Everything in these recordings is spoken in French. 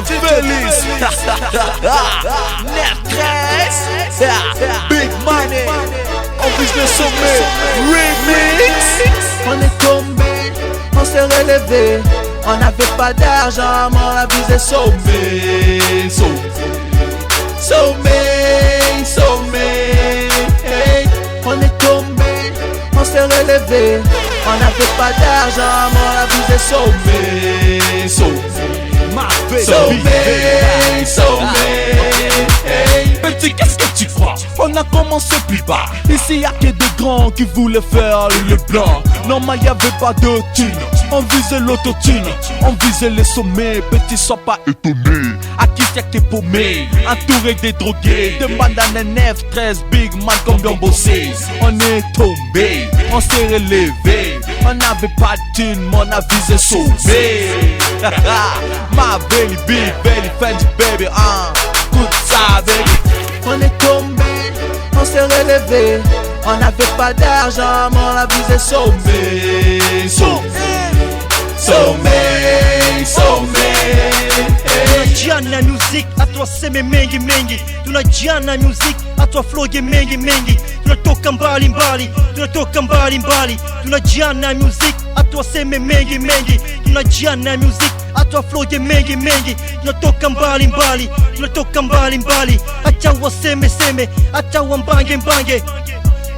Félix, Nerf 13, Big Money, on vise le sommet, remix. On est tombé, on s'est relevé. On n'avait pas d'argent, mais on a visé sommet. Sommet. Hey. On est tombé, on s'est relevé. On n'avait pas d'argent, mais on a visé sommet. Hey. Petit, qu'est-ce que tu crois? On a commencé plus bas. Ici y'a que des grands qui voulaient faire le blanc. Non mais y'avait pas de thunes. On visait l'autotune, on visait les sommets. Petit, sois pas étonné. À qui y'a que paumé, entouré des drogués. Demande à un F13 Big Man comme bien bossé. On est tombé, on s'est relevé. On n'avait pas de thunes, mais on a visé sommet. My baby, Fendi baby, good ça baby. On est tombé, on s'est relevé. On n'avait pas d'argent, mais on a visé sommet. Tunajana music, atwa seme mengi mengi. Tunajana music, atwa floge mengi mengi. Tunatoka mbali mbali, tunatoka mbali mbali. Tunajana music, atwa seme mengi mengi. Tunajana music, atwa floge mengi mengi. Tunatoka mbali mbali, tunatoka mbali mbali. Acha waseme seme, acha wambange mbange.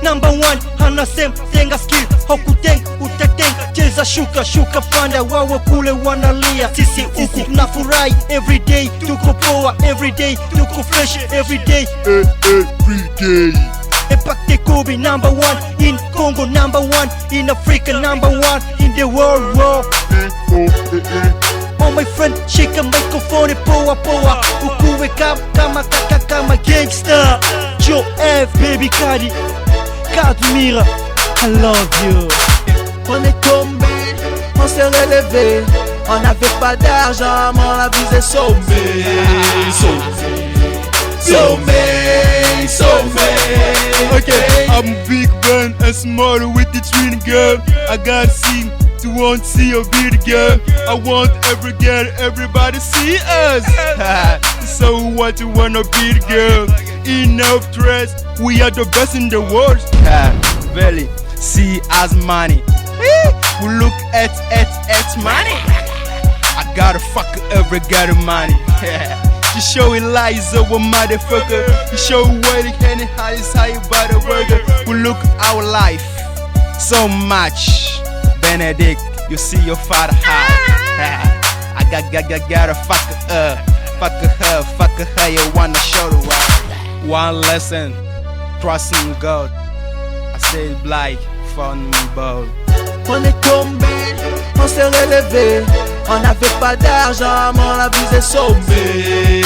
Number one, hana sem, tenga skill. Hokuteng, uteteng, cheza shuka, shuka panda. Wawe kule wanalia, sisi uku tunafurahi. Everyday, tuko poa, everyday, tuko fresh, everyday. Everyday. Epakte Kobe, number one in Congo, number one in Africa, number one in the world. Oh my friend, shika microphone, poa poa. Ukuwe kama gangster. Joe F, baby Kadi. Mira, I love you. On est tombé, on s'est relevé. On n'avait pas d'argent, mais on a visé sommet. Okay, I'm big man and small with the twin girl. I gotta sing to want to see a beauty girl. I want every girl, everybody see us. So what you wanna be the girl? Enough dress, we are the best in the world. Really, see as money. We look at money. I gotta fuck every girl money. You show it lies over motherfucker. You show where the candy high is high by the burger. We look our life so much. Benedict, you see your father high. I gotta fuck her, you wanna show the world. One lesson, trusting God. I say like fun ball. On est tombé, on s'est relevé. On n'avait pas d'argent, mais on a visé sommet.